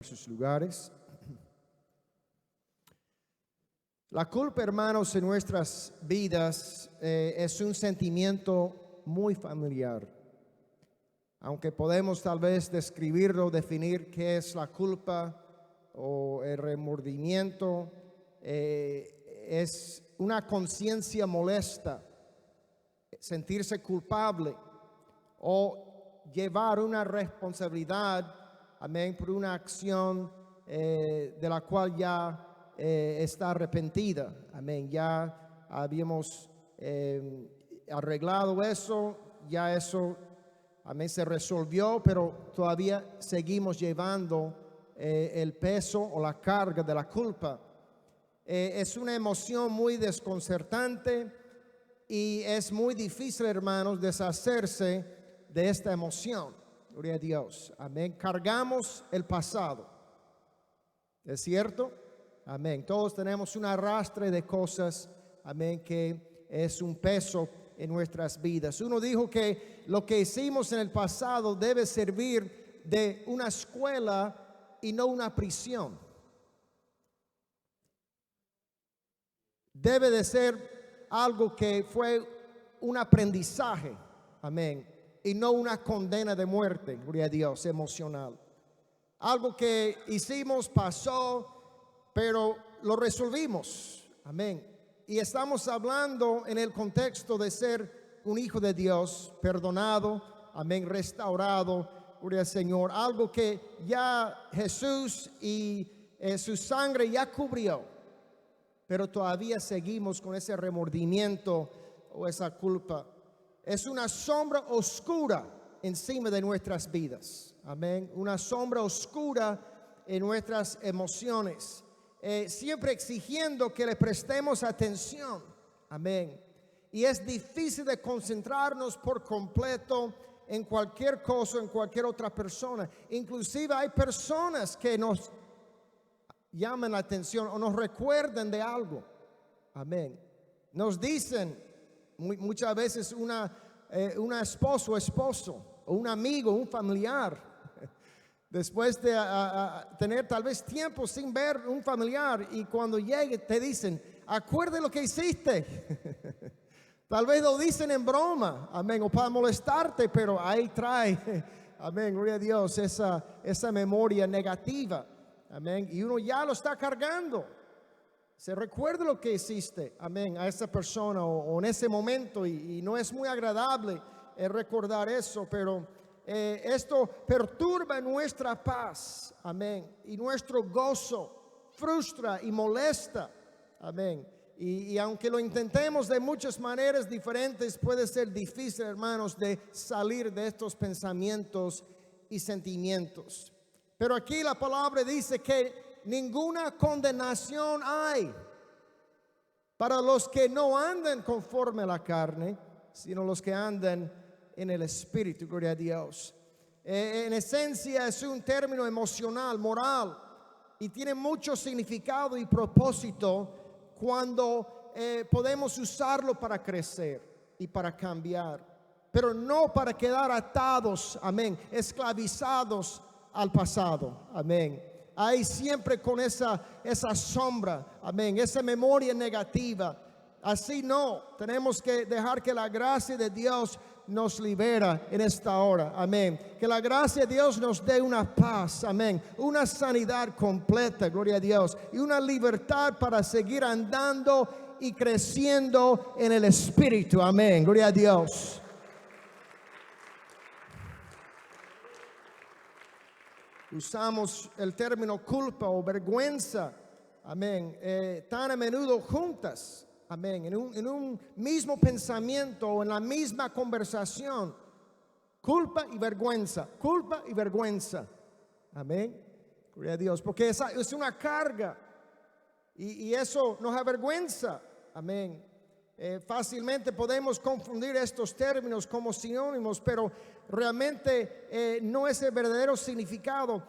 sus lugares. La culpa, hermanos, en nuestras vidas es un sentimiento muy familiar. Aunque podemos tal vez describirlo, definir qué es la culpa o el remordimiento, es una conciencia molesta, sentirse culpable o llevar una responsabilidad, amén, por una acción de la cual ya está arrepentida, amén. Ya habíamos arreglado eso, ya eso, amén, se resolvió, pero todavía seguimos llevando el peso o la carga de la culpa. Es una emoción muy desconcertante y es muy difícil, hermanos, deshacerse de esta emoción. Gloria a Dios. Amén. Cargamos el pasado. ¿Es cierto? Amén. Todos tenemos un arrastre de cosas, amén, que es un peso en nuestras vidas. Uno dijo que lo que hicimos en el pasado debe servir de una escuela y no una prisión. Debe de ser algo que fue un aprendizaje, amén, y no una condena de muerte, gloria a Dios, emocional. Algo que hicimos, pasó, pero lo resolvimos, amén. Y estamos hablando en el contexto de ser un hijo de Dios, perdonado, amén, restaurado, gloria al Señor. Algo que ya Jesús y su sangre ya cubrió. Pero todavía seguimos con ese remordimiento o esa culpa. Es una sombra oscura encima de nuestras vidas. Amén. Una sombra oscura en nuestras emociones. Siempre exigiendo que le prestemos atención. Amén. Y es difícil de concentrarnos por completo en cualquier cosa, en cualquier otra persona. Inclusive hay personas que nos llaman la atención o nos recuerdan de algo. Amén. Nos dicen muchas veces una esposa o esposo o un amigo, un familiar, después de tener tal vez tiempo sin ver un familiar, y cuando llegue te dicen, acuérdate lo que hiciste. Tal vez lo dicen en broma, amén, o para molestarte, pero ahí trae, amén, gloria a Dios, esa memoria negativa. Amén. Y uno ya lo está cargando. Se recuerda lo que hiciste, amén, a esa persona o en ese momento, y no es muy agradable recordar eso, pero esto perturba nuestra paz, amén, y nuestro gozo, frustra y molesta, amén. Y aunque lo intentemos de muchas maneras diferentes, puede ser difícil, hermanos, de salir de estos pensamientos y sentimientos. Pero aquí la palabra dice que ninguna condenación hay para los que no andan conforme a la carne, sino los que andan en el Espíritu, gloria a Dios. En esencia es un término emocional, moral, y tiene mucho significado y propósito cuando podemos usarlo para crecer y para cambiar, pero no para quedar atados, amén, esclavizados al pasado, amén. Ahí siempre con esa sombra, amén, esa memoria negativa. Así no, tenemos que dejar que la gracia de Dios nos libera en esta hora, amén. Que la gracia de Dios nos dé una paz, amén, una sanidad completa, gloria a Dios, y una libertad para seguir andando y creciendo en el Espíritu, amén, gloria a Dios. Usamos el término culpa o vergüenza, amén, tan a menudo juntas, amén, en un mismo pensamiento o en la misma conversación. Culpa y vergüenza, amén, gloria a Dios, porque esa es una carga y eso nos avergüenza, amén. Fácilmente podemos confundir estos términos como sinónimos, pero realmente no es el verdadero significado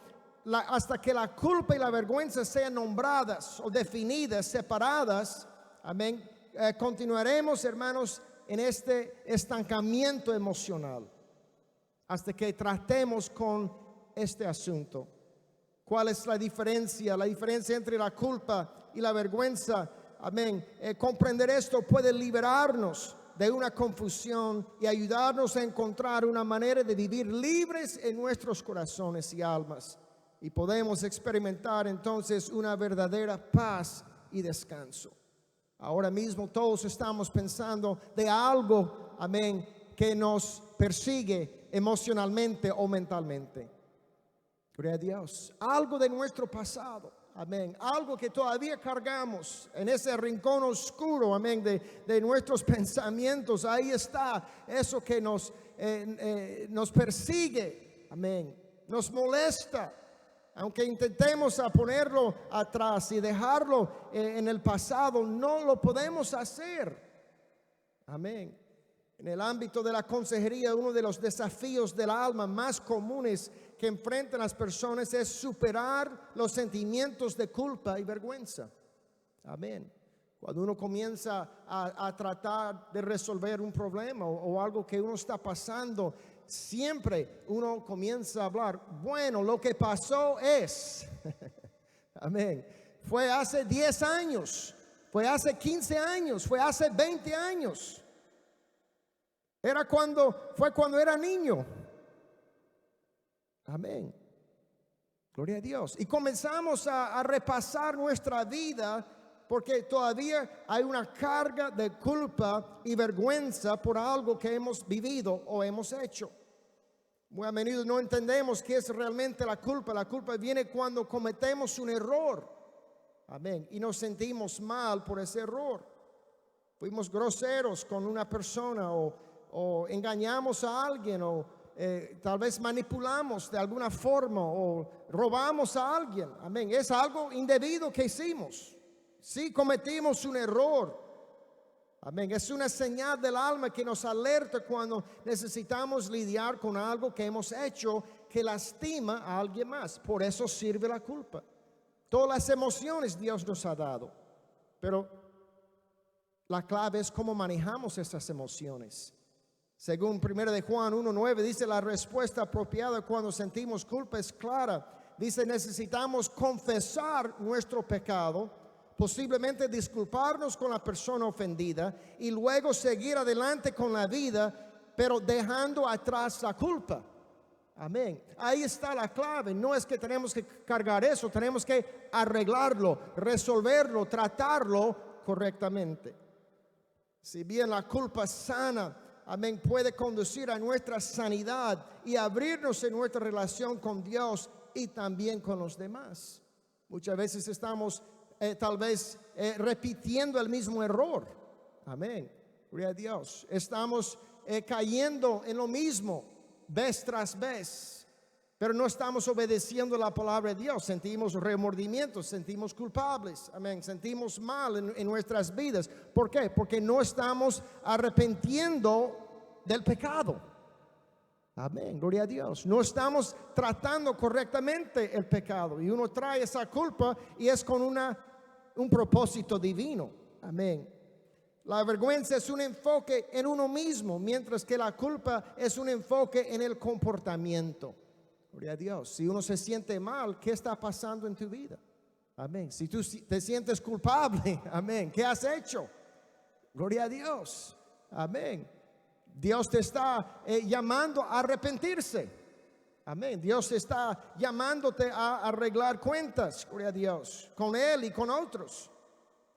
hasta que la culpa y la vergüenza sean nombradas o definidas, separadas. Amén. Continuaremos, hermanos, en este estancamiento emocional hasta que tratemos con este asunto. ¿Cuál es la diferencia? La diferencia entre la culpa y la vergüenza. Amén. Comprender esto puede liberarnos de una confusión y ayudarnos a encontrar una manera de vivir libres en nuestros corazones y almas. Y podemos experimentar entonces una verdadera paz y descanso. Ahora mismo todos estamos pensando de algo, amén, que nos persigue emocionalmente o mentalmente. Gloria a Dios. Algo de nuestro pasado. Amén. Algo que todavía cargamos en ese rincón oscuro, amén, de nuestros pensamientos. Ahí está eso que nos persigue, amén. Nos molesta. Aunque intentemos a ponerlo atrás y dejarlo en el pasado, no lo podemos hacer. Amén. En el ámbito de la consejería, uno de los desafíos del alma más comunes que enfrentan las personas es superar los sentimientos de culpa y vergüenza. Amén. Cuando uno comienza a tratar de resolver un problema o algo que uno está pasando, siempre uno comienza a hablar, bueno, lo que pasó es, amén, fue hace 10 años, fue hace 15 años, fue hace 20 años. Fue cuando era niño. Amén. Gloria a Dios. Y comenzamos a repasar nuestra vida porque todavía hay una carga de culpa y vergüenza por algo que hemos vivido o hemos hecho. Muy a menudo no entendemos qué es realmente la culpa. La culpa viene cuando cometemos un error. Amén. Y nos sentimos mal por ese error. Fuimos groseros con una persona o engañamos a alguien o tal vez manipulamos de alguna forma o robamos a alguien. Amén. Es algo indebido que hicimos. Sí, cometimos un error. Amén. Es una señal del alma que nos alerta cuando necesitamos lidiar con algo que hemos hecho que lastima a alguien más. Por eso sirve la culpa. Todas las emociones Dios nos ha dado. Pero la clave es cómo manejamos estas emociones. Según 1 de Juan 1:9 dice, la respuesta apropiada cuando sentimos culpa es clara. Dice, necesitamos confesar nuestro pecado, posiblemente disculparnos con la persona ofendida y luego seguir adelante con la vida, pero dejando atrás la culpa. Amén. Ahí está la clave. No es que tenemos que cargar eso, tenemos que arreglarlo, resolverlo, tratarlo correctamente. Si bien la culpa sana, amén, puede conducir a nuestra sanidad y abrirnos en nuestra relación con Dios y también con los demás. Muchas veces estamos tal vez repitiendo el mismo error. Amén. Gloria a Dios. Estamos cayendo en lo mismo vez tras vez, pero no estamos obedeciendo la palabra de Dios. Sentimos remordimientos, sentimos culpables. Amén. Sentimos mal en nuestras vidas. ¿Por qué? Porque no estamos arrepintiendo del pecado. Amén, gloria a Dios. No estamos tratando correctamente el pecado y uno trae esa culpa y es con un propósito divino. Amén. La vergüenza es un enfoque en uno mismo, mientras que la culpa es un enfoque en el comportamiento. Gloria a Dios. Si uno se siente mal, ¿qué está pasando en tu vida? Amén. Si tú te sientes culpable, amén, ¿qué has hecho? Gloria a Dios. Amén. Dios te está llamando a arrepentirse. Amén. Dios está llamándote a arreglar cuentas, gloria a Dios, con Él y con otros.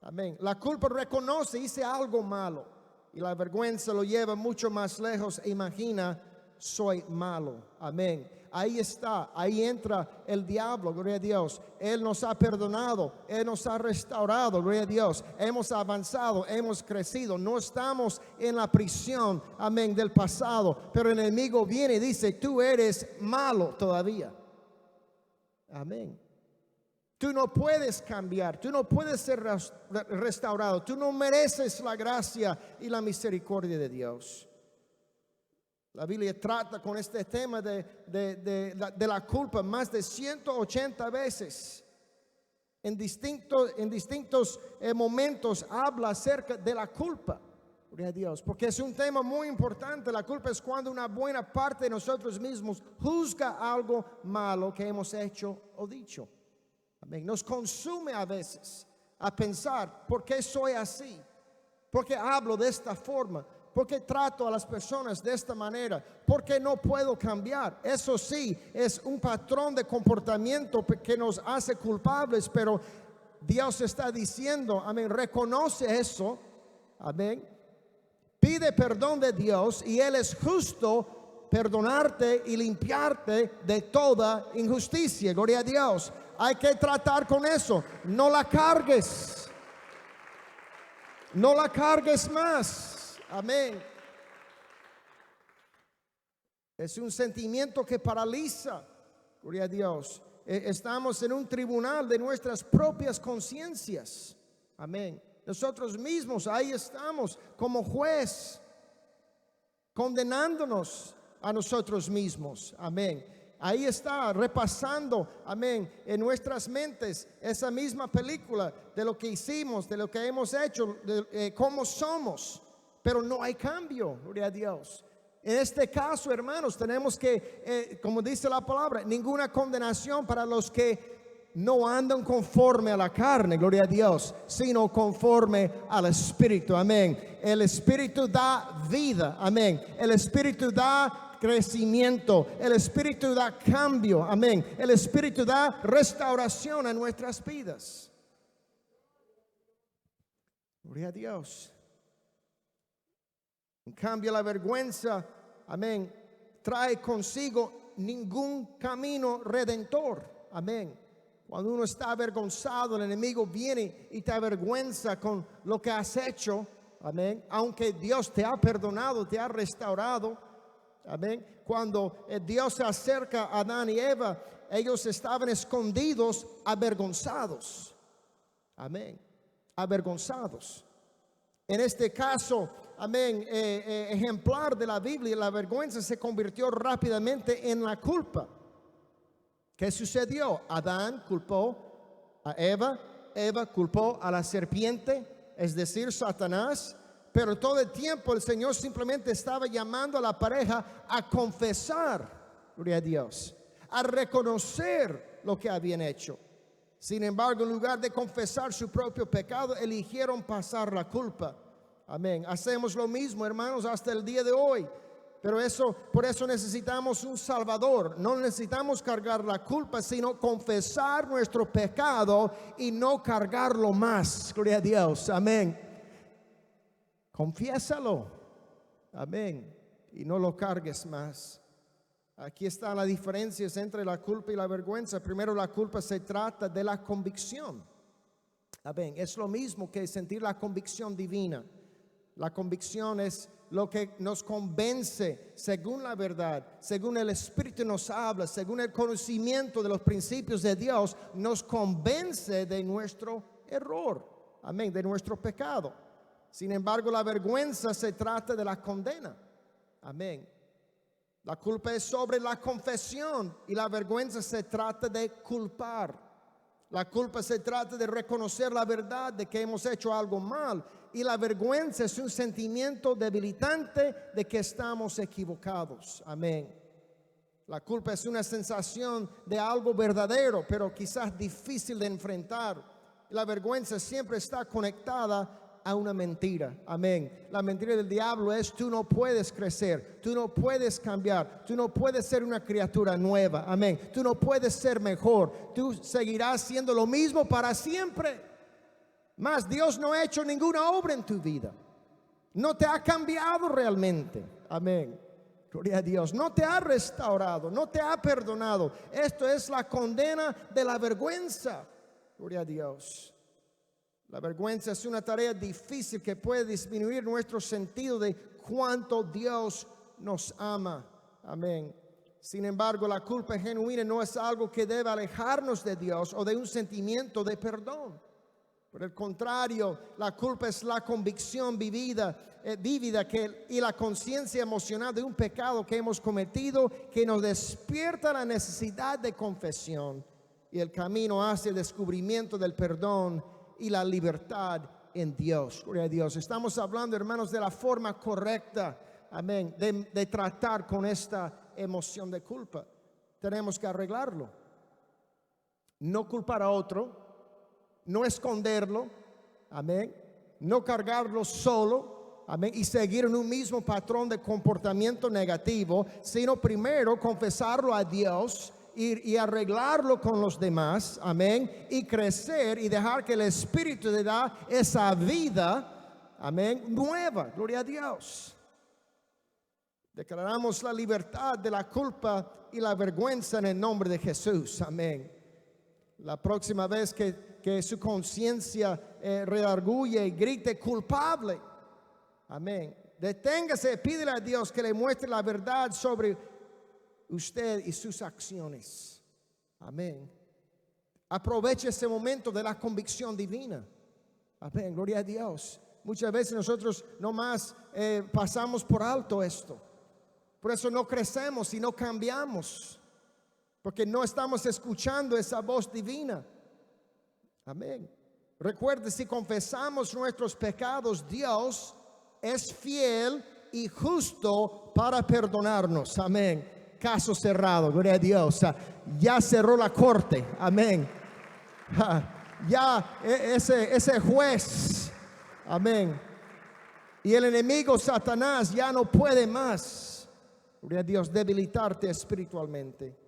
Amén. La culpa reconoce, hice algo malo, y la vergüenza lo lleva mucho más lejos e imagina, soy malo. Amén. Ahí está, ahí entra el diablo, gloria a Dios. Él nos ha perdonado, Él nos ha restaurado, gloria a Dios. Hemos avanzado, hemos crecido, no estamos en la prisión, amén, del pasado. Pero el enemigo viene y dice, tú eres malo todavía. Amén. Tú no puedes cambiar, tú no puedes ser restaurado, tú no mereces la gracia y la misericordia de Dios. La Biblia trata con este tema de la culpa más de 180 veces. En distintos momentos habla acerca de la culpa. Gloria a Dios, porque es un tema muy importante. La culpa es cuando una buena parte de nosotros mismos juzga algo malo que hemos hecho o dicho. Amén. Nos consume a veces a pensar, ¿por qué soy así? ¿Por qué hablo de esta forma? ¿Por qué trato a las personas de esta manera? ¿Por qué no puedo cambiar? Eso sí, es un patrón de comportamiento que nos hace culpables, pero Dios está diciendo, amén, reconoce eso, amén. Pide perdón de Dios y Él es justo perdonarte y limpiarte de toda injusticia. Gloria a Dios. Hay que tratar con eso. No la cargues. No la cargues más. Amén. Es un sentimiento que paraliza. Gloria a Dios. Estamos en un tribunal de nuestras propias conciencias. Amén. Nosotros mismos ahí estamos como juez, condenándonos a nosotros mismos. Amén. Ahí está repasando, amén, en nuestras mentes esa misma película de lo que hicimos, de lo que hemos hecho, de cómo somos. Pero no hay cambio, gloria a Dios. En este caso, hermanos, tenemos que, como dice la palabra, ninguna condenación para los que no andan conforme a la carne, gloria a Dios, sino conforme al Espíritu, amén. El Espíritu da vida, amén. El Espíritu da crecimiento, el Espíritu da cambio, amén. El Espíritu da restauración a nuestras vidas. Gloria a Dios. En cambio, la vergüenza, amén, trae consigo ningún camino redentor, amén. Cuando uno está avergonzado, el enemigo viene y te avergüenza con lo que has hecho, amén. Aunque Dios te ha perdonado, te ha restaurado, amén. Cuando Dios se acerca a Adán y Eva, ellos estaban escondidos, avergonzados, amén, avergonzados. En este caso, amén, ejemplar de la Biblia, la vergüenza se convirtió rápidamente en la culpa. ¿Qué sucedió? Adán culpó a Eva, Eva culpó a la serpiente, es decir, Satanás. Pero todo el tiempo el Señor simplemente estaba llamando a la pareja a confesar, gloria a Dios, a reconocer lo que habían hecho. Sin embargo, en lugar de confesar su propio pecado, eligieron pasar la culpa. Amén. Hacemos lo mismo, hermanos, hasta el día de hoy. Pero por eso necesitamos un Salvador. No necesitamos cargar la culpa, sino confesar nuestro pecado y no cargarlo más. Gloria a Dios. Amén. Confiésalo. Amén. Y no lo cargues más. Aquí está la diferencia entre la culpa y la vergüenza. Primero, la culpa se trata de la convicción. Amén. Es lo mismo que sentir la convicción divina. La convicción es lo que nos convence según la verdad, según el Espíritu nos habla, según el conocimiento de los principios de Dios, nos convence de nuestro error, amén, de nuestro pecado. Sin embargo, la vergüenza se trata de la condena, amén. La culpa es sobre la confesión y la vergüenza se trata de culpar. La culpa se trata de reconocer la verdad de que hemos hecho algo mal. Y la vergüenza es un sentimiento debilitante de que estamos equivocados. Amén. La culpa es una sensación de algo verdadero, pero quizás difícil de enfrentar. La vergüenza siempre está conectada a una mentira. Amén. La mentira del diablo es: tú no puedes crecer, tú no puedes cambiar, tú no puedes ser una criatura nueva. Amén. Tú no puedes ser mejor, tú seguirás siendo lo mismo para siempre. Mas Dios no ha hecho ninguna obra en tu vida. No te ha cambiado realmente. Amén. Gloria a Dios. No te ha restaurado, no te ha perdonado. Esto es la condena de la vergüenza. Gloria a Dios. La vergüenza es una tarea difícil que puede disminuir nuestro sentido de cuánto Dios nos ama. Amén. Sin embargo, la culpa genuina no es algo que debe alejarnos de Dios o de un sentimiento de perdón. Por el contrario, la culpa es la convicción vívida y la conciencia emocional de un pecado que hemos cometido, que nos despierta la necesidad de confesión y el camino hacia el descubrimiento del perdón y la libertad en Dios. Gloria a Dios. Estamos hablando, hermanos, de la forma correcta, amén, de tratar con esta emoción de culpa. Tenemos que arreglarlo. No culpar a otro, no esconderlo, amén, no cargarlo solo, amén, y seguir en un mismo patrón de comportamiento negativo, sino primero confesarlo a Dios y arreglarlo con los demás, amén, y crecer y dejar que el Espíritu le da esa vida, amén, nueva, gloria a Dios. Declaramos la libertad de la culpa y la vergüenza en el nombre de Jesús, amén. La próxima vez que su conciencia redarguye y grite culpable, amén, deténgase, pídele a Dios que le muestre la verdad sobre usted y sus acciones, amén. Aproveche ese momento de la convicción divina, amén, gloria a Dios. Muchas veces nosotros nomás pasamos por alto esto, por eso no crecemos y no cambiamos, porque no estamos escuchando esa voz divina. Amén. Recuerde, si confesamos nuestros pecados, Dios es fiel y justo para perdonarnos. Amén. Caso cerrado, gloria a Dios. Ya cerró la corte. Amén. Ya ese juez. Amén. Y el enemigo Satanás ya no puede más, gloria a Dios, debilitarte espiritualmente.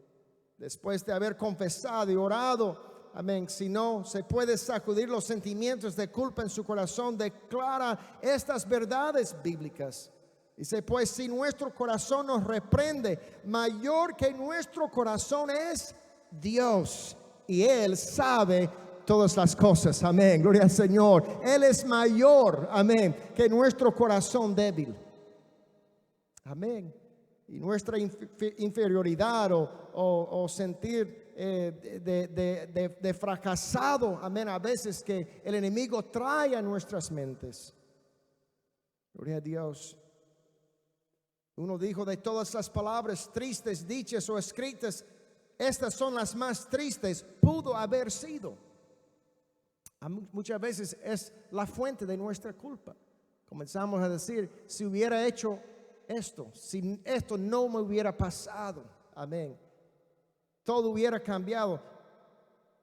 Después de haber confesado y orado, amén, si no se puede sacudir los sentimientos de culpa en su corazón, declara estas verdades bíblicas. Dice, pues si nuestro corazón nos reprende, mayor que nuestro corazón es Dios, y Él sabe todas las cosas, amén, gloria al Señor. Él es mayor, amén, que nuestro corazón débil, amén. Y nuestra inferioridad o sentir de fracasado, amén, a veces que el enemigo trae a nuestras mentes. Gloria a Dios. Uno dijo, de todas las palabras tristes dichas o escritas, estas son las más tristes. Pudo haber sido. Muchas veces es la fuente de nuestra culpa. Comenzamos a decir, si hubiera hecho esto, si esto no me hubiera pasado, amén, todo hubiera cambiado,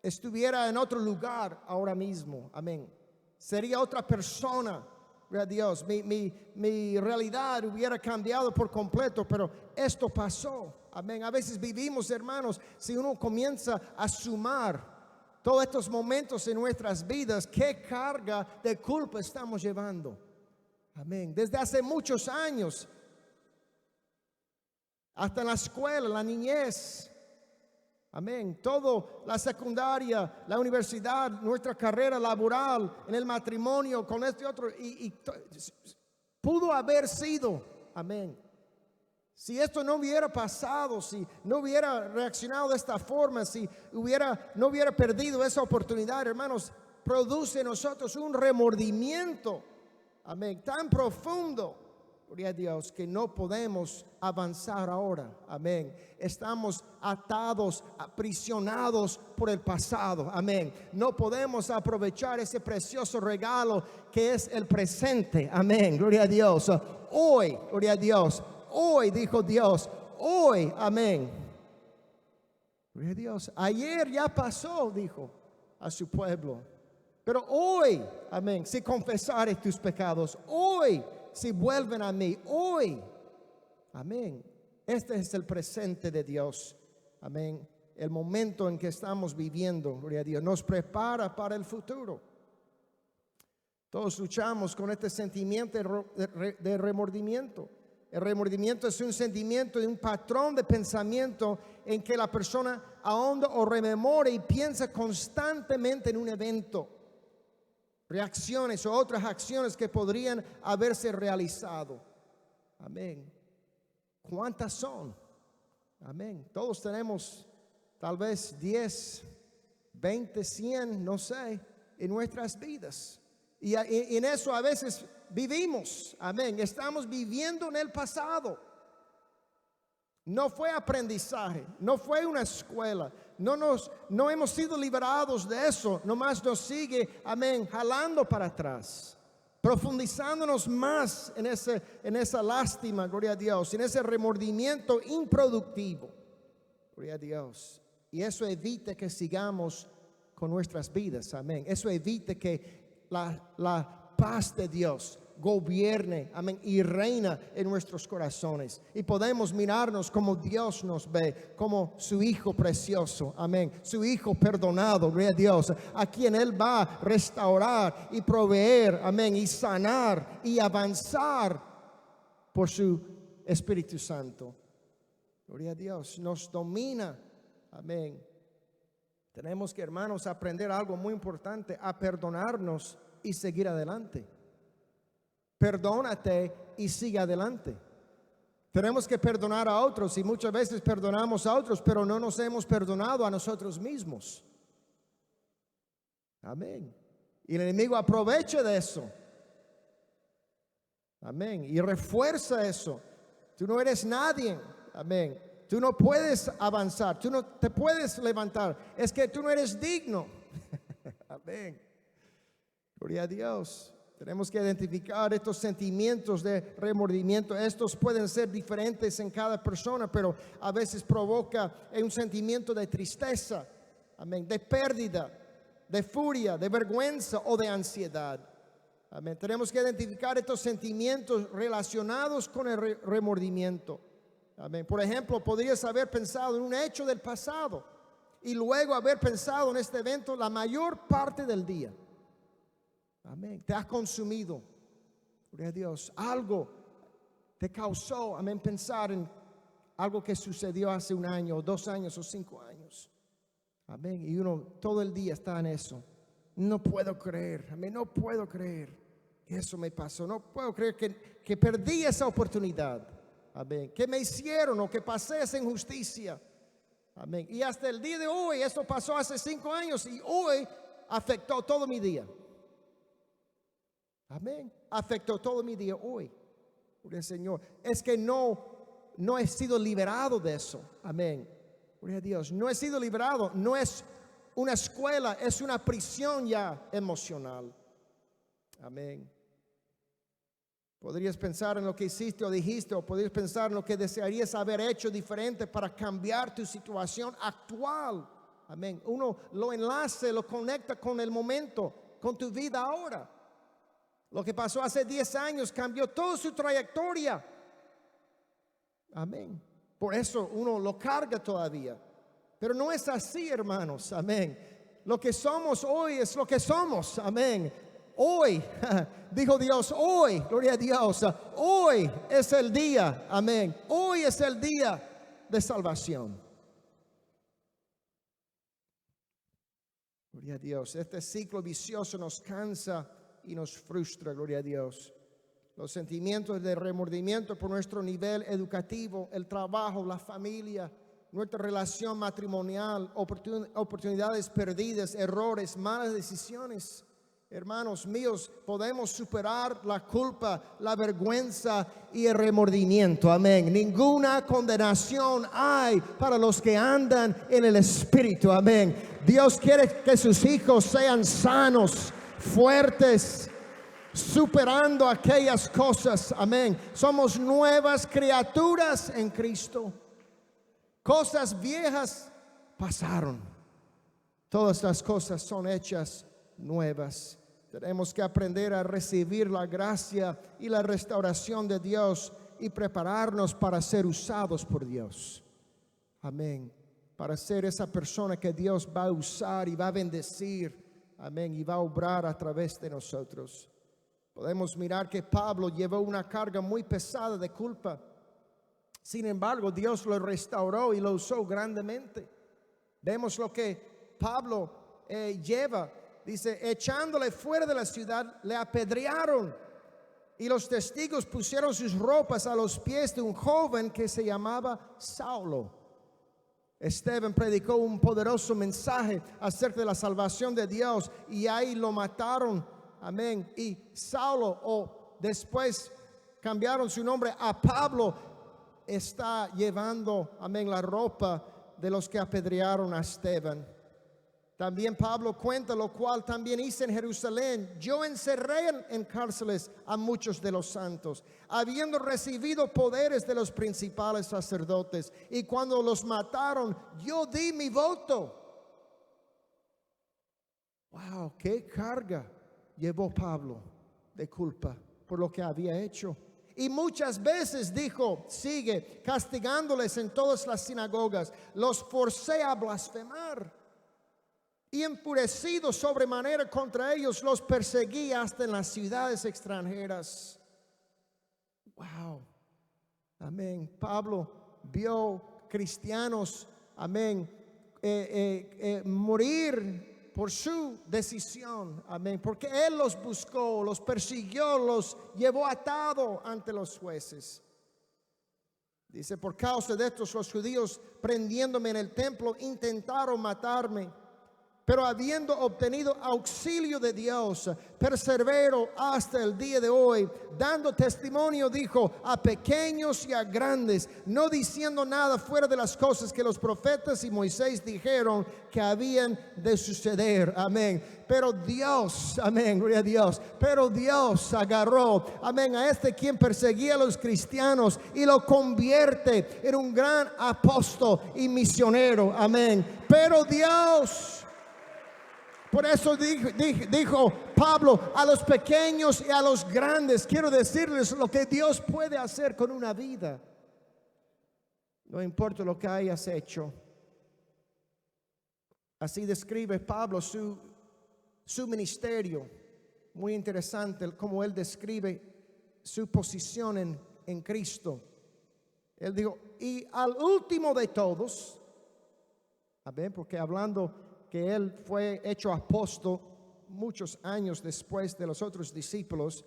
estuviera en otro lugar ahora mismo, amén, sería otra persona, gloria a Dios, mi realidad hubiera cambiado por completo, pero esto pasó, amén. A veces vivimos, hermanos, si uno comienza a sumar todos estos momentos en nuestras vidas, qué carga de culpa estamos llevando, amén, desde hace muchos años, hasta en la escuela, la niñez, amén, todo, la secundaria, la universidad, nuestra carrera laboral, en el matrimonio, con este otro, y pudo haber sido, amén. Si esto no hubiera pasado, si no hubiera reaccionado de esta forma, si no hubiera perdido esa oportunidad, hermanos, produce en nosotros un remordimiento, amén, tan profundo, gloria a Dios, que no podemos avanzar ahora, amén. Estamos atados, aprisionados por el pasado, amén. No podemos aprovechar ese precioso regalo que es el presente, amén, gloria a Dios. Hoy, gloria a Dios, hoy, dijo Dios, hoy, amén, gloria a Dios. Ayer ya pasó, dijo a su pueblo, pero hoy, amén, si confesares tus pecados, hoy, si vuelven a mí, hoy, amén. Este es el presente de Dios, amén. El momento en que estamos viviendo, gloria a Dios, nos prepara para el futuro. Todos luchamos con este sentimiento de remordimiento. El remordimiento es un sentimiento de un patrón de pensamiento en que la persona ahonda o rememora y piensa constantemente en un evento, reacciones o otras acciones que podrían haberse realizado. Amén. ¿Cuántas son? Amén. Todos tenemos tal vez 10, 20, 100, no sé, en nuestras vidas. Y en eso a veces vivimos. Amén. Estamos viviendo en el pasado. No fue aprendizaje, no fue una escuela. No hemos sido liberados de eso. Nomás nos sigue, amén, jalando para atrás. Profundizándonos más en esa lástima, gloria a Dios, en ese remordimiento improductivo. Gloria a Dios. Y eso evita que sigamos con nuestras vidas, amén. Eso evita que la paz de Dios gobierne, amén, y reina en nuestros corazones. Y podemos mirarnos como Dios nos ve, como su Hijo precioso, amén, su Hijo perdonado, gloria a Dios, a quien Él va a restaurar y proveer, amén, y sanar y avanzar por su Espíritu Santo. Gloria a Dios, nos domina, amén. Tenemos que, hermanos, aprender algo muy importante, a perdonarnos y seguir adelante. Perdónate y sigue adelante. Tenemos que perdonar a otros y muchas veces perdonamos a otros, pero no nos hemos perdonado a nosotros mismos. Amén. Y el enemigo aprovecha de eso. Amén. Y refuerza eso. Tú no eres nadie. Amén. Tú no puedes avanzar. Tú no te puedes levantar. Es que tú no eres digno. Amén. Gloria a Dios. Tenemos que identificar estos sentimientos de remordimiento. Estos pueden ser diferentes en cada persona, pero a veces provoca un sentimiento de tristeza, amén, de pérdida, de furia, de vergüenza o de ansiedad. Amén. Tenemos que identificar estos sentimientos relacionados con el remordimiento. Amén. Por ejemplo, podrías haber pensado en un hecho del pasado y luego haber pensado en este evento la mayor parte del día. Amén. Te has consumido. Gloria a Dios. Algo te causó, amén, pensar en algo que sucedió hace 1 año, o 2 años, o 5 años. Amén. Y uno todo el día está en eso. No puedo creer. Amén. No puedo creer que eso me pasó. No puedo creer que perdí esa oportunidad. Amén. Que me hicieron o que pasé esa injusticia. Amén. Y hasta el día de hoy, esto pasó hace 5 años y hoy afectó todo mi día. Amén. Afectó todo mi día hoy. Gloria al Señor. Es que no he sido liberado de eso. Amén. Gloria a Dios. No he sido liberado. No es una escuela, es una prisión ya emocional. Amén. Podrías pensar en lo que hiciste o dijiste, o podrías pensar en lo que desearías haber hecho diferente para cambiar tu situación actual. Amén. Uno lo enlace, lo conecta con el momento, con tu vida ahora. Lo que pasó hace 10 años cambió toda su trayectoria. Amén. Por eso uno lo carga todavía. Pero no es así, hermanos. Amén. Lo que somos hoy es lo que somos. Amén. Hoy, dijo Dios, hoy, gloria a Dios, hoy es el día. Amén. Hoy es el día de salvación. Gloria a Dios. Este ciclo vicioso nos cansa y nos frustra, gloria a Dios. Los sentimientos de remordimiento por nuestro nivel educativo, el trabajo, la familia, nuestra relación matrimonial, oportunidades perdidas, errores, malas decisiones. Hermanos míos, podemos superar la culpa, la vergüenza y el remordimiento. Amén. Ninguna condenación hay para los que andan en el Espíritu. Amén. Dios quiere que sus hijos sean sanos, fuertes, superando aquellas cosas. Amén. Somos nuevas criaturas en Cristo. Cosas viejas pasaron. Todas las cosas son hechas nuevas. Tenemos que aprender a recibir la gracia y la restauración de Dios y prepararnos para ser usados por Dios. Amén. Para ser esa persona que Dios va a usar y va a bendecir. Amén. Y va a obrar a través de nosotros. Podemos mirar que Pablo llevó una carga muy pesada de culpa. Sin embargo, Dios lo restauró y lo usó grandemente. Vemos lo que Pablo lleva. Dice, echándole fuera de la ciudad, le apedrearon. Y los testigos pusieron sus ropas a los pies de un joven que se llamaba Saulo. Esteban predicó un poderoso mensaje acerca de la salvación de Dios. Y ahí lo mataron. Amén. Y Saulo, o después cambiaron su nombre a Pablo, está llevando, amén, la ropa de los que apedrearon a Esteban. También Pablo cuenta lo cual también hice en Jerusalén. Yo encerré en cárceles a muchos de los santos, habiendo recibido poderes de los principales sacerdotes. Y cuando los mataron, yo di mi voto. Wow, qué carga llevó Pablo de culpa por lo que había hecho. Y muchas veces dijo, sigue, castigándoles en todas las sinagogas, los forcé a blasfemar. Y enfurecido sobremanera contra ellos, los perseguí hasta en las ciudades extranjeras. Wow, amén. Pablo vio cristianos, amén, morir por su decisión, amén, porque él los buscó, los persiguió, los llevó atado ante los jueces. Dice, por causa de estos los judíos, prendiéndome en el templo, intentaron matarme. Pero habiendo obtenido auxilio de Dios, persevero hasta el día de hoy, dando testimonio, dijo, a pequeños y a grandes, no diciendo nada fuera de las cosas que los profetas y Moisés dijeron que habían de suceder. Amén. Pero Dios, amén, gloria a Dios, pero Dios agarró, amén, a este quien perseguía a los cristianos y lo convierte en un gran apóstol y misionero. Amén. Pero Dios... Por eso dijo Pablo, a los pequeños y a los grandes, quiero decirles lo que Dios puede hacer con una vida. No importa lo que hayas hecho. Así describe Pablo su ministerio. Muy interesante como él describe su posición en Cristo. Él dijo, y al último de todos, a ver, porque hablando que él fue hecho apóstol muchos años después de los otros discípulos,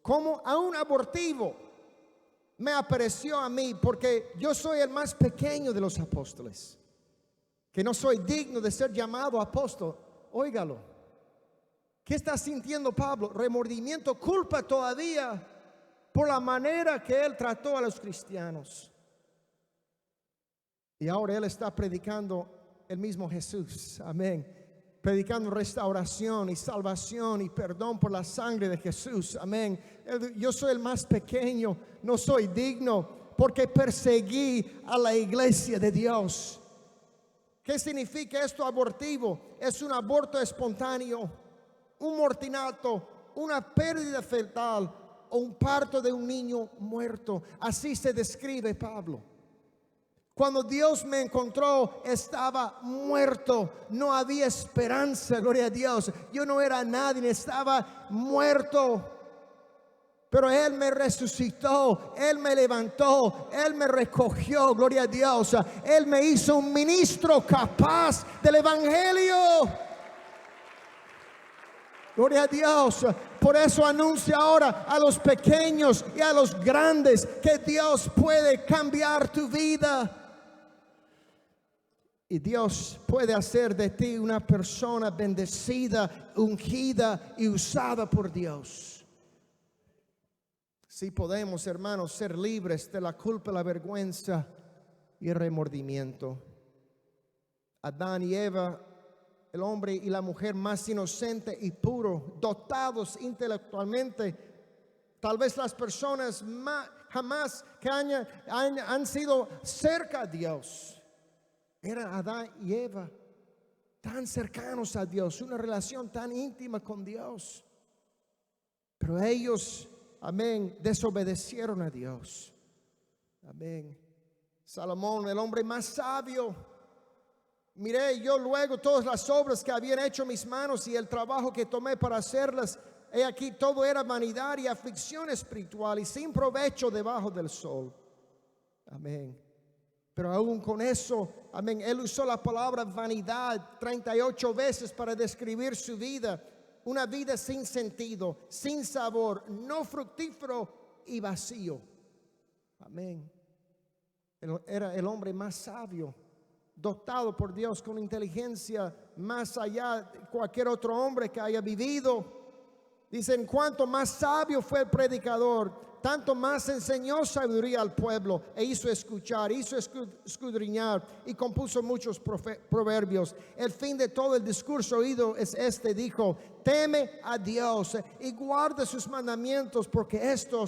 como a un abortivo me apareció a mí, porque yo soy el más pequeño de los apóstoles, que no soy digno de ser llamado apóstol. Óigalo, ¿qué está sintiendo Pablo? Remordimiento, culpa todavía por la manera que él trató a los cristianos. Y ahora él está predicando el mismo Jesús, amén, predicando restauración y salvación y perdón por la sangre de Jesús, amén. Yo soy el más pequeño, no soy digno porque perseguí a la iglesia de Dios. ¿Qué significa esto abortivo? Es un aborto espontáneo, un mortinato, una pérdida fetal o un parto de un niño muerto. Así se describe Pablo. Cuando Dios me encontró, estaba muerto, no había esperanza, gloria a Dios. Yo no era nadie, estaba muerto. Pero Él me resucitó, Él me levantó, Él me recogió, gloria a Dios. Él me hizo un ministro capaz del Evangelio. Gloria a Dios. Por eso anuncia ahora a los pequeños y a los grandes que Dios puede cambiar tu vida. Y Dios puede hacer de ti una persona bendecida, ungida y usada por Dios. Si podemos, hermanos, ser libres de la culpa, la vergüenza y el remordimiento. Adán y Eva, el hombre y la mujer más inocente y puro, dotados intelectualmente, tal vez las personas jamás que han sido cerca a Dios. Eran Adán y Eva, tan cercanos a Dios, una relación tan íntima con Dios. Pero ellos, amén, desobedecieron a Dios. Amén. Salomón, el hombre más sabio, miré yo luego todas las obras que habían hecho mis manos y el trabajo que tomé para hacerlas. He aquí todo era vanidad y aflicción espiritual y sin provecho debajo del sol. Amén. Pero aún con eso, amén, él usó la palabra vanidad 38 veces para describir su vida. Una vida sin sentido, sin sabor, no fructífero y vacío. Amén. Era el hombre más sabio, dotado por Dios con inteligencia más allá de cualquier otro hombre que haya vivido. Dicen, cuanto más sabio fue el predicador, tanto más enseñó sabiduría al pueblo e hizo escuchar, hizo escudriñar y compuso muchos proverbios. El fin de todo el discurso oído es este, dijo: teme a Dios y guarda sus mandamientos, porque esto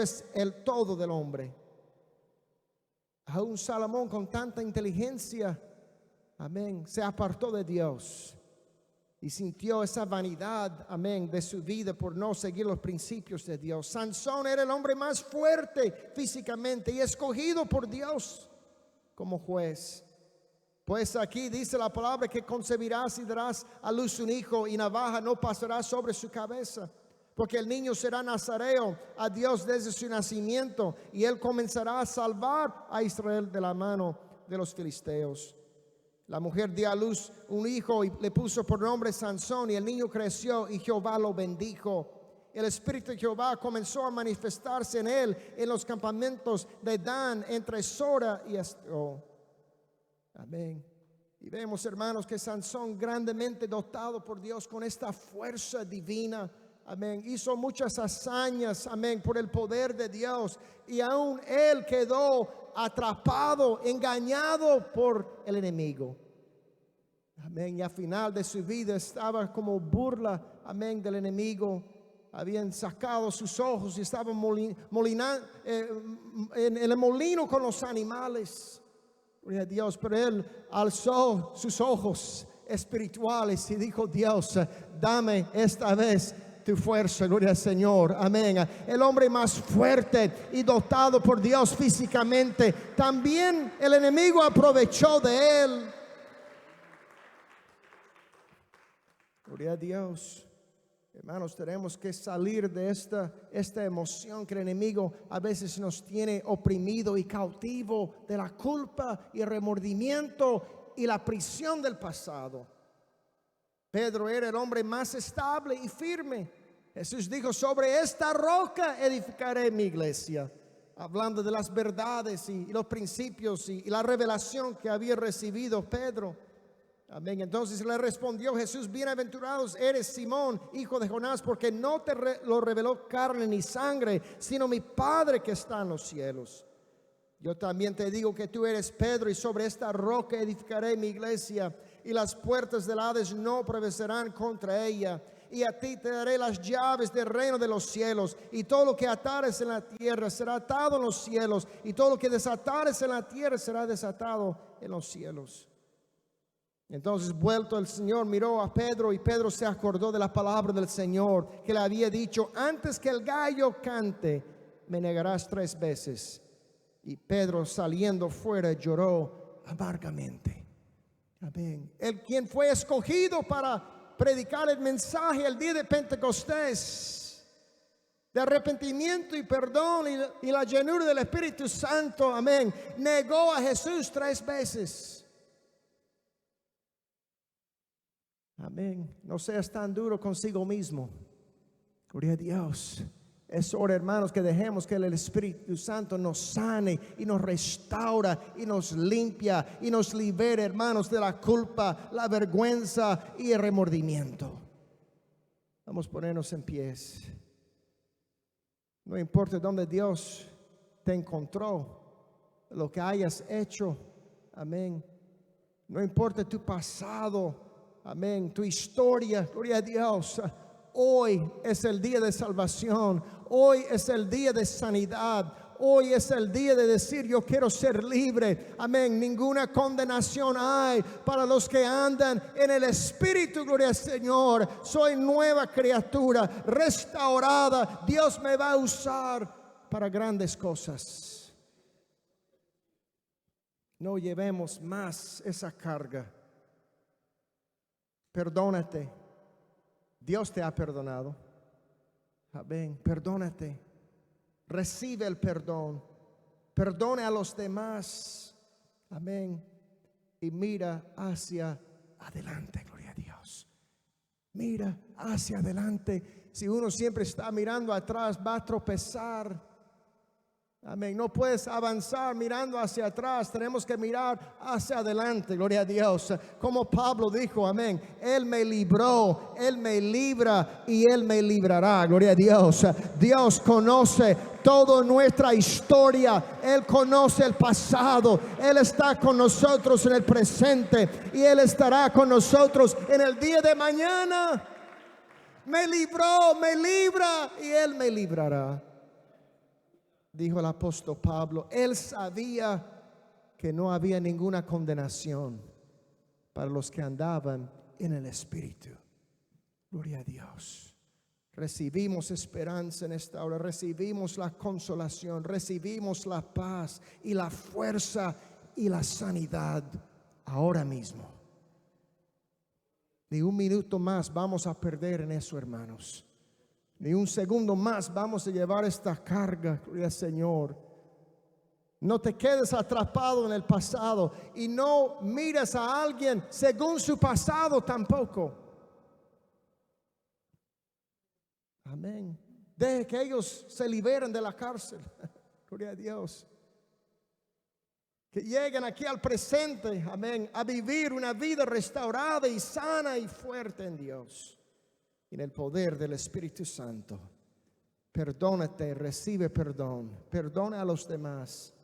es el todo del hombre. Aún Salomón, con tanta inteligencia, amén, se apartó de Dios y sintió esa vanidad, amén, de su vida por no seguir los principios de Dios. Sansón era el hombre más fuerte físicamente y escogido por Dios como juez. Pues aquí dice la palabra que concebirás y darás a luz un hijo, y navaja no pasará sobre su cabeza, porque el niño será nazareo a Dios desde su nacimiento, y él comenzará a salvar a Israel de la mano de los filisteos. La mujer dio a luz un hijo y le puso por nombre Sansón, y el niño creció y Jehová lo bendijo. El Espíritu de Jehová comenzó a manifestarse en él en los campamentos de Dan, entre Sora y Estro. Amén. Y vemos, hermanos, que Sansón, grandemente dotado por Dios con esta fuerza divina, amén, hizo muchas hazañas, amén, por el poder de Dios, y aún él quedó atrapado, engañado por el enemigo. Amén. Y al final de su vida estaba como burla, amén, del enemigo. Habían sacado sus ojos y estaban en el molino con los animales. Gloria a Dios. Pero él alzó sus ojos espirituales y dijo: Dios, dame esta vez tu fuerza. Gloria al Señor. Amén. El hombre más fuerte y dotado por Dios físicamente, también el enemigo aprovechó de él. Gloria a Dios. Hermanos, tenemos que salir de esta emoción que el enemigo a veces nos tiene oprimido y cautivo, de la culpa y el remordimiento y la prisión del pasado. Pedro era el hombre más estable y firme. Jesús dijo: sobre esta roca edificaré mi iglesia, hablando de las verdades y los principios y la revelación que había recibido Pedro. Amén. Entonces le respondió Jesús: bienaventurados eres, Simón, hijo de Jonás, porque no te lo reveló carne ni sangre, sino mi Padre que está en los cielos. Yo también te digo que tú eres Pedro, y sobre esta roca edificaré mi iglesia, y las puertas del Hades no prevalecerán contra ella. Y a ti te daré las llaves del reino de los cielos, y todo lo que atares en la tierra será atado en los cielos, y todo lo que desatares en la tierra será desatado en los cielos. Entonces, vuelto el Señor, miró a Pedro, y Pedro se acordó de la palabra del Señor, que le había dicho: antes que el gallo cante, me negarás 3 veces. Y Pedro, saliendo fuera, lloró amargamente. Amén. El quien fue escogido para predicar el mensaje el día de Pentecostés, de arrepentimiento y perdón y la llenura del Espíritu Santo, amén, negó a Jesús 3 veces. Amén. No seas tan duro consigo mismo. Gloria a Dios. Es hora, hermanos, que dejemos que el Espíritu Santo nos sane y nos restaura y nos limpia y nos libere, hermanos, de la culpa, la vergüenza y el remordimiento. Vamos a ponernos en pies. No importa dónde Dios te encontró, lo que hayas hecho, amén. No importa tu pasado, amén, tu historia, gloria a Dios. Hoy es el día de salvación. Hoy es el día de sanidad. Hoy es el día de decir: yo quiero ser libre. Amén. Ninguna condenación hay para los que andan en el Espíritu. Gloria al Señor. Soy nueva criatura, restaurada. Dios me va a usar para grandes cosas. No llevemos más esa carga. Perdónate. Dios te ha perdonado. Amén. Perdónate. Recibe el perdón. Perdone a los demás. Amén. Y mira hacia adelante. Gloria a Dios. Mira hacia adelante. Si uno siempre está mirando atrás, va a tropezar. Amén. No puedes avanzar mirando hacia atrás. Tenemos que mirar hacia adelante. Gloria a Dios. Como Pablo dijo, amén. Él me libró, Él me libra y Él me librará. Gloria a Dios. Dios conoce toda nuestra historia. Él conoce el pasado. Él está con nosotros en el presente. Y Él estará con nosotros en el día de mañana. Me libró, me libra y Él me librará. Dijo el apóstol Pablo, él sabía que no había ninguna condenación para los que andaban en el Espíritu. Gloria a Dios. Recibimos esperanza en esta hora, recibimos la consolación, recibimos la paz y la fuerza y la sanidad ahora mismo. Ni un minuto más vamos a perder en eso, hermanos. Ni un segundo más vamos a llevar esta carga, gloria al Señor. No te quedes atrapado en el pasado y no mires a alguien según su pasado tampoco. Amén. Deje que ellos se liberen de la cárcel. Gloria a Dios. Que lleguen aquí al presente, amén, a vivir una vida restaurada y sana y fuerte en Dios. En el poder del Espíritu Santo. Perdónate, recibe perdón. Perdona a los demás.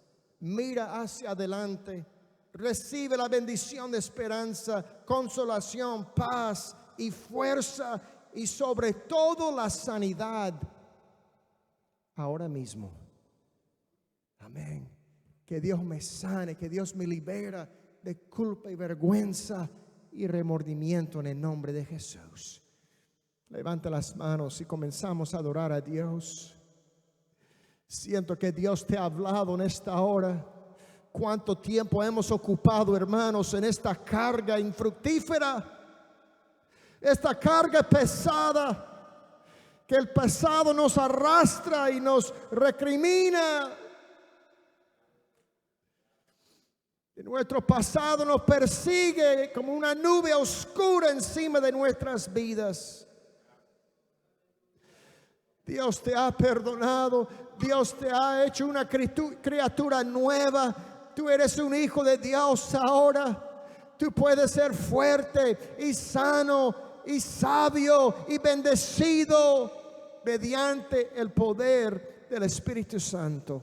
Mira hacia adelante. Recibe la bendición de esperanza, consolación, paz y fuerza. Y sobre todo la sanidad. Ahora mismo. Amén. Que Dios me sane, que Dios me libera de culpa y vergüenza y remordimiento en el nombre de Jesús. Levanta las manos y comenzamos a adorar a Dios. Siento que Dios te ha hablado en esta hora. Cuánto tiempo hemos ocupado, hermanos, en esta carga infructífera. Esta carga pesada. Que el pasado nos arrastra y nos recrimina. Y nuestro pasado nos persigue como una nube oscura encima de nuestras vidas. Dios te ha perdonado. Dios te ha hecho una criatura nueva. Tú eres un hijo de Dios ahora. Tú puedes ser fuerte y sano y sabio y bendecido mediante el poder del Espíritu Santo.